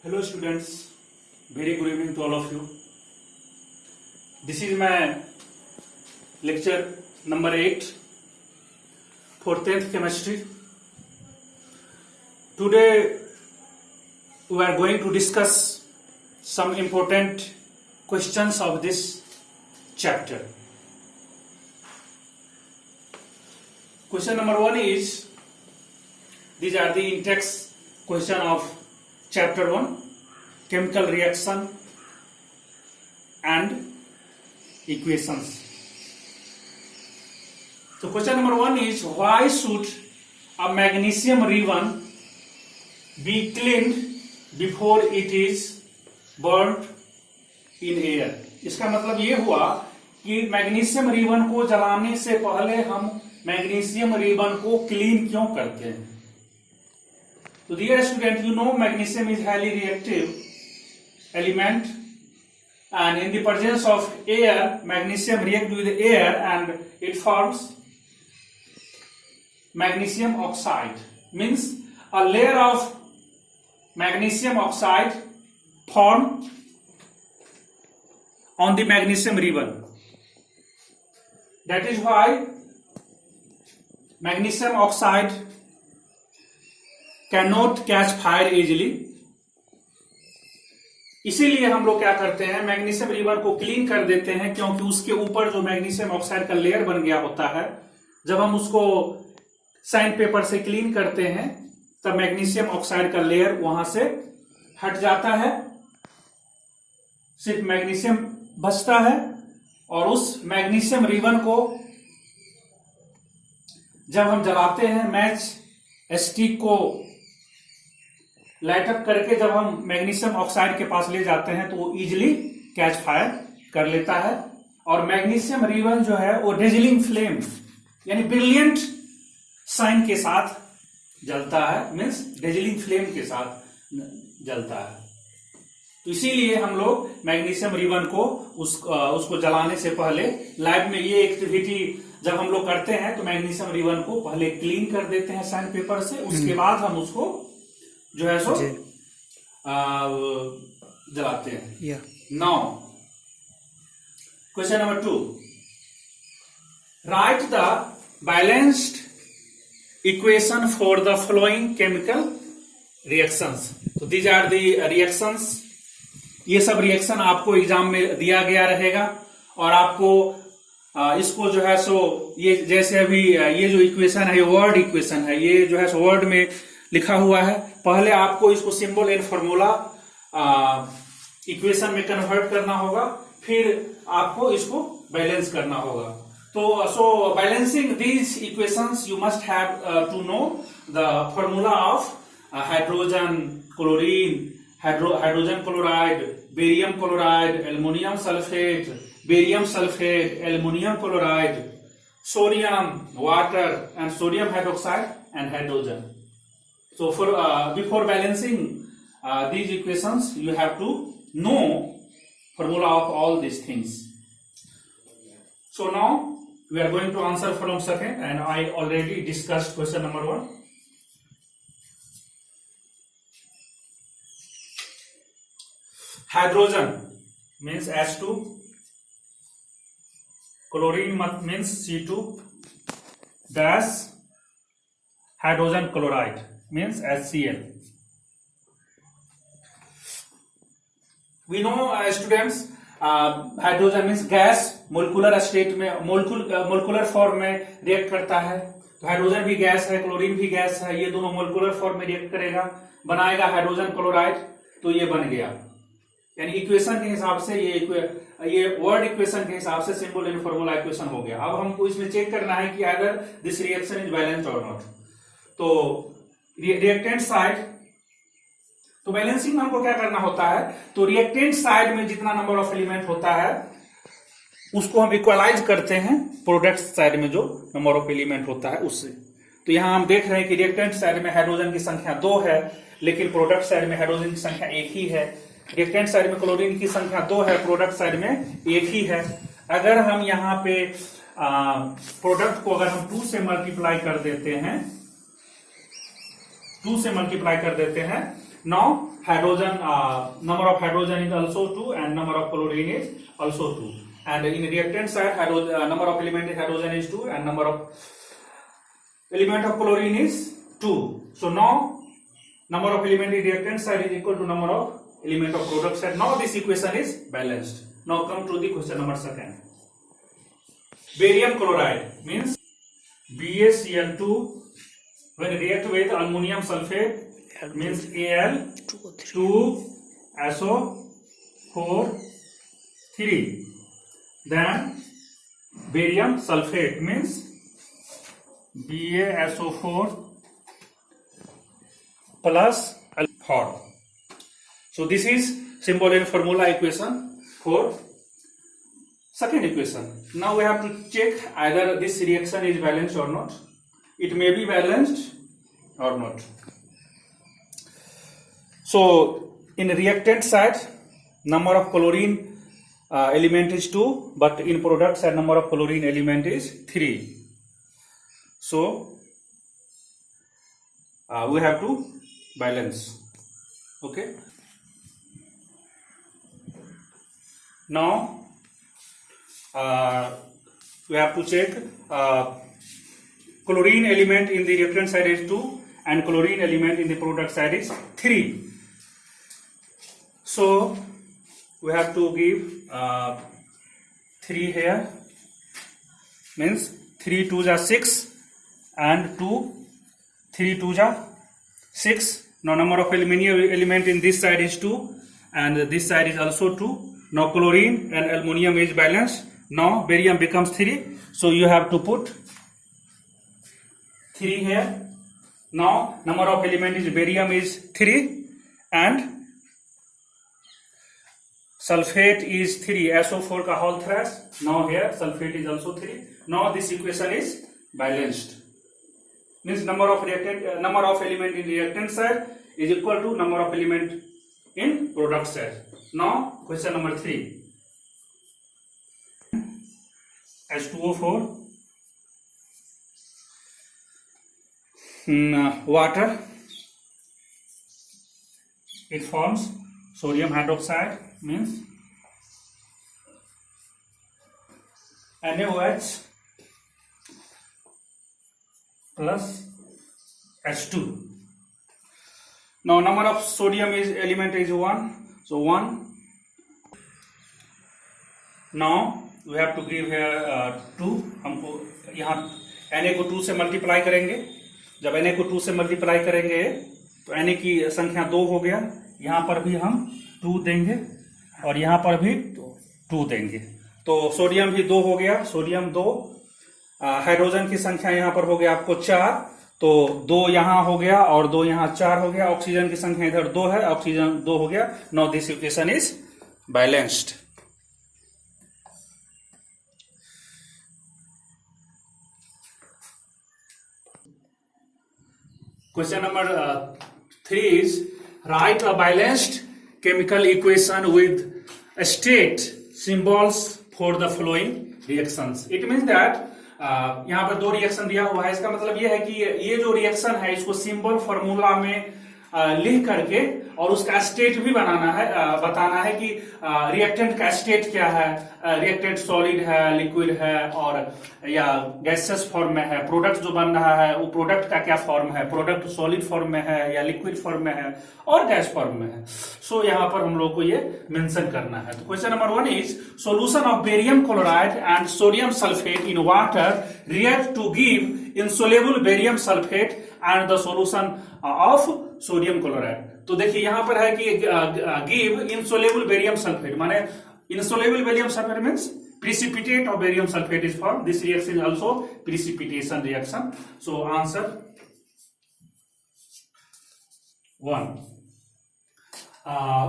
Hello students, very good evening to all of you. This is my lecture number 8 for 10th chemistry. Today we are going to discuss some important questions of this chapter. Question number 1 is, these are the in-text question of Chapter 1, Chemical Reaction and Equations. So question number 1 is, why should a magnesium ribbon be cleaned before it is burnt in air? इसका मतलब ये हुआ कि magnesium ribbon को जलाने से पहले हम मैग्नीशियम रिबन को क्लीन क्यों करते हैं? So dear student, you know magnesium is highly reactive element, and in the presence of air, magnesium reacts with air and it forms magnesium oxide. Means a layer of magnesium oxide formed on the magnesium ribbon. That is why magnesium oxide cannot catch fire easily. इसीलिए हम लोग क्या करते हैं, magnesium ribbon को clean कर देते हैं, क्योंकि उसके ऊपर जो मैग्नीशियम ऑक्साइड का लेयर बन गया होता है, जब हम उसको सैंड पेपर से क्लीन करते हैं तब मैग्नीशियम ऑक्साइड का लेयर वहां से हट जाता है, सिर्फ मैग्नीशियम बचता है। और उस मैग्नीशियम रिबन को जब हम जलाते हैं, मैच स्टिक को लाइट अप करके जब हम मैग्नीशियम ऑक्साइड के पास ले जाते हैं तो वो इजिली कैच फायर कर लेता है। और मैग्नीशियम रिबन जो है वो डेजलिंग फ्लेम यानी ब्रिलियंट साइन के साथ जलता है, मीन्स डेजलिंग फ्लेम के साथ जलता है। तो इसीलिए हम लोग मैग्नीशियम रिबन को उसको जलाने से पहले लैब में ये एक्टिविटी जब हम लोग करते हैं तो मैग्नीशियम रिबन को पहले क्लीन कर देते हैं सैंड पेपर से, उसके बाद हम उसको जो है सो जलाते हैं। Now question number 2, right the balanced equation for the following chemical reactions. तो दीज आर द रिएक्शंस। ये सब रिएक्शन आपको एग्जाम में दिया गया रहेगा और आपको इसको जो है सो ये जैसे अभी ये जो इक्वेशन है, ये वर्ड इक्वेशन है, ये जो है सो वर्ड में लिखा हुआ है। पहले आपको इसको सिंबल एंड फॉर्मूला इक्वेशन में कन्वर्ट करना होगा, फिर आपको इसको बैलेंस करना होगा। तो so balancing these equations you must have to know the formula of hydrogen chlorine, hydrogen chloride, barium chloride, aluminium sulphate, barium sulphate, aluminium chloride, sodium water and sodium hydroxide and hydrogen. So for before balancing these equations, you have to know formula of all these things. So now we are going to answer from second, and I already discussed question number 1. Hydrogen means H2, chlorine means C2 dash, hydrogen chloride means HCl. We know students, hydrogen means gas molecular state में molecular form में react करता है। तो hydrogen भी gas है, chlorine भी gas है, ये दोनों मोलिकुलर फॉर्म में रिएक्ट करेगा, बनाएगा हाइड्रोजन क्लोराइड। तो ये बन गया, यानी इक्वेशन के हिसाब से ये वर्ड इक्वेशन के हिसाब से सिंबल एंड फॉर्मूला इक्वेशन हो गया। अब हमको इसमें चेक करना है कि अगर दिस रिएक्शन इज बैलेंस्ड और नॉट। तो रिएक्टेंट साइड, तो बैलेंसिंग में हमको क्या करना होता है, तो रिएक्टेंट साइड में जितना नंबर ऑफ एलिमेंट होता है उसको हम इक्वलाइज करते हैं प्रोडक्ट साइड में जो नंबर ऑफ एलिमेंट होता है उससे। तो यहां हम देख रहे हैं कि रिएक्टेंट साइड में हाइड्रोजन की संख्या 2 है, लेकिन प्रोडक्ट साइड में हाइड्रोजन की संख्या 1 ही है। रिएक्टेंट साइड में क्लोरीन की संख्या 2 है, प्रोडक्ट साइड में 1 ही है। अगर हम यहाँ पे प्रोडक्ट को अगर हम 2 से मल्टीप्लाई कर देते हैं, 2 से मल्टीप्लाई कर देते हैं Now hydrogen, number of hydrogen is also 2 and number of chlorine is also 2. And in reactant side, number of element is hydrogen is 2 and number of element of chlorine is 2. So now number of element in reactant side is equal to number of element of product side. Now this equation is balanced. Now come to the question number 2. Barium chloride means BaCl2 when react with ammonium sulfate means Al2SO4 3. Then barium sulfate means BaSO4 plus alpha. So this is symbol and formula equation for second equation. Now we have to check either this reaction is balanced or not. It may be balanced or not. So in reactant side, number of chlorine element is 2, but in product side number of chlorine element is 3. So we have to balance. Okay. Now we have to check chlorine element in the reactant side is 2 and chlorine element in the product side is 3. So we have to give 3 here, means 3 2s are 6 and 3 2s are 6. Now number of element in this side is 2 and this side is also 2. Now chlorine and ammonium is balanced. Now barium becomes 3. So you have to put 3 here. Now number of element is barium is 3 and sulfate is 3. SO4 ka whole thrash. Now here sulfate is also 3. Now this equation is balanced. Means number of element in reactant side is equal to number of element in product side. Now question number 3. H2O4 water, it forms sodium hydroxide means NaOH plus H2. Now number of sodium element is 1, so 1. Now we have to give here 2. हमको यहाँ Na को 2 से multiply करेंगे. जब Na को 2 से multiply करेंगे तो Na की संख्या 2 हो गया. यहाँ पर भी हम 2 देंगे और यहाँ पर भी 2 देंगे. तो सोडियम भी 2 हो गया. सोडियम 2. हाइड्रोजन की संख्या यहाँ पर हो गया आपको 4. तो 2 यहाँ हो गया और 2 यहाँ 4 हो गया. ऑक्सीजन की संख्या इधर 2 है, ऑक्सीजन 2 हो गया. Now this equation is balanced. Question number 3 is write a balanced chemical equation with state symbols for the following reactions. It means that यहाँ पर 2 रिएक्शन दिया हुआ है. इसका मतलब यह है कि ये जो रिएक्शन है इसको सिंबल फॉर्मूला में लिख करके और उसका स्टेट भी बनाना है, बताना है कि रिएक्टेंट का स्टेट क्या है. रिएक्टेंट सॉलिड है, लिक्विड है और या गैसेस फॉर्म में है. प्रोडक्ट जो बन रहा है वो प्रोडक्ट का क्या फॉर्म है, प्रोडक्ट सॉलिड फॉर्म में है या लिक्विड फॉर्म में है और गैस फॉर्म में है. सो यहाँ पर हम लोग को ये मेंशन करना है. तो question number 1 is solution of barium chloride and sodium sulphate in water react to give insoluble barium sulfate and the solution of sodium chloride. तो देखिए यहाँ पर है कि give insoluble barium sulfate माने insoluble barium sulfate means precipitate of barium sulfate is formed. This reaction is also precipitation reaction. So answer 1.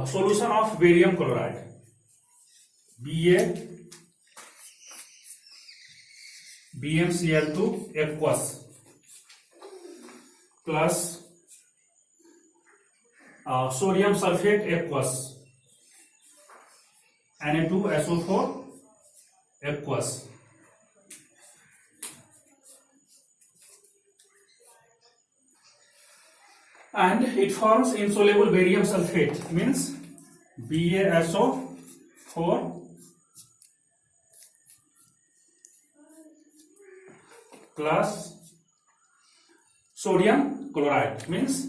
Solution of barium chloride BmCl2 aqueous plus sodium sulfate aqueous Na2SO4 aqueous. and it forms insoluble barium sulfate, means BaSO4 plus sodium chloride, means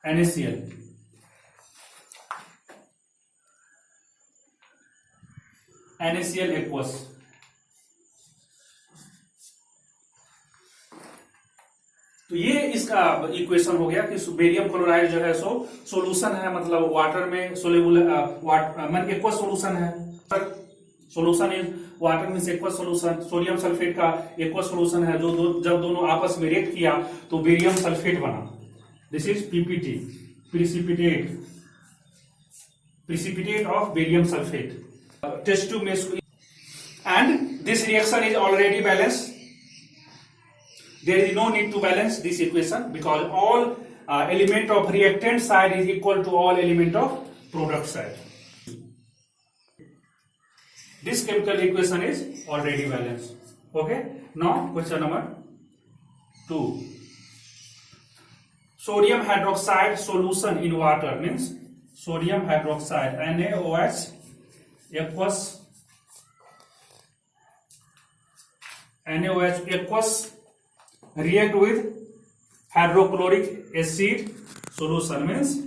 NaCl. NaCl aqueous. तो ये इसका equation हो गया कि barium chloride जो है so solution है, मतलब वाटर में सोल्यूबल एक्वस सॉल्यूशन है। Solution is water means aqueous solution. Sodium sulphate का एक्वस सॉल्यूशन है, जो जब दोनों आपस में रिएक्ट किया तो बेरियम सल्फेट बना। This is PPT, precipitate of barium sulfate. Test tube में, and this reaction is already balanced. There is no need to balance this equation because all element of reactant side is equal to all element of product side. This chemical equation is already balanced. Okay. Now question number 2. Sodium hydroxide solution in water, means sodium hydroxide NaOH aqueous react with hydrochloric acid solution, means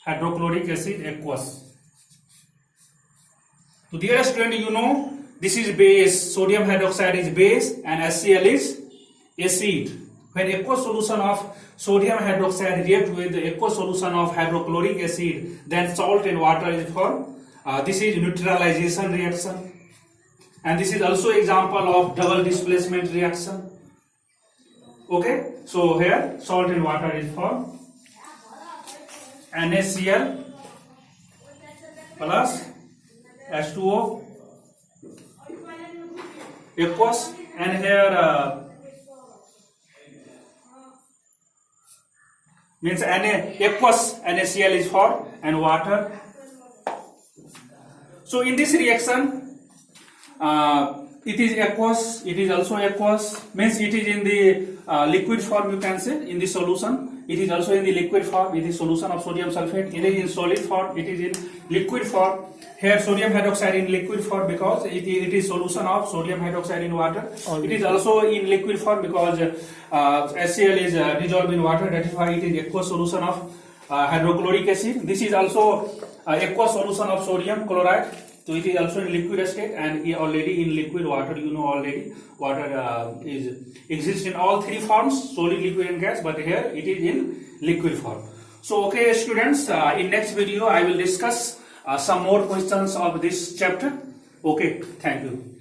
hydrochloric acid aqueous. So dear student, you know this is base, sodium hydroxide is base and HCl is acid. When aqueous solution of sodium hydroxide react with the aqueous solution of hydrochloric acid, then salt and water is formed. This is neutralization reaction, and this is also example of double displacement reaction. Okay, so here salt and water is formed. NaCl plus H2O aqueous, and here means aqueous NaCl is formed and water. So in this reaction it is aqueous, it is also aqueous, means it is in the liquid form, you can say, in the solution. It is also in the liquid form, it is solution of sodium sulfate. It is in solid form, it is in liquid form. Here sodium hydroxide in liquid form because it is solution of sodium hydroxide in water. It is also in liquid form because HCl is dissolved in water, that is why it is aqueous solution of hydrochloric acid. This is also aqueous solution of sodium chloride, so it is also in liquid state, and already in liquid water. You know already water exists in all three forms, solid, liquid and gas, but here it is in liquid form. So okay students, in next video I will discuss some more questions of this chapter. Okay, thank you.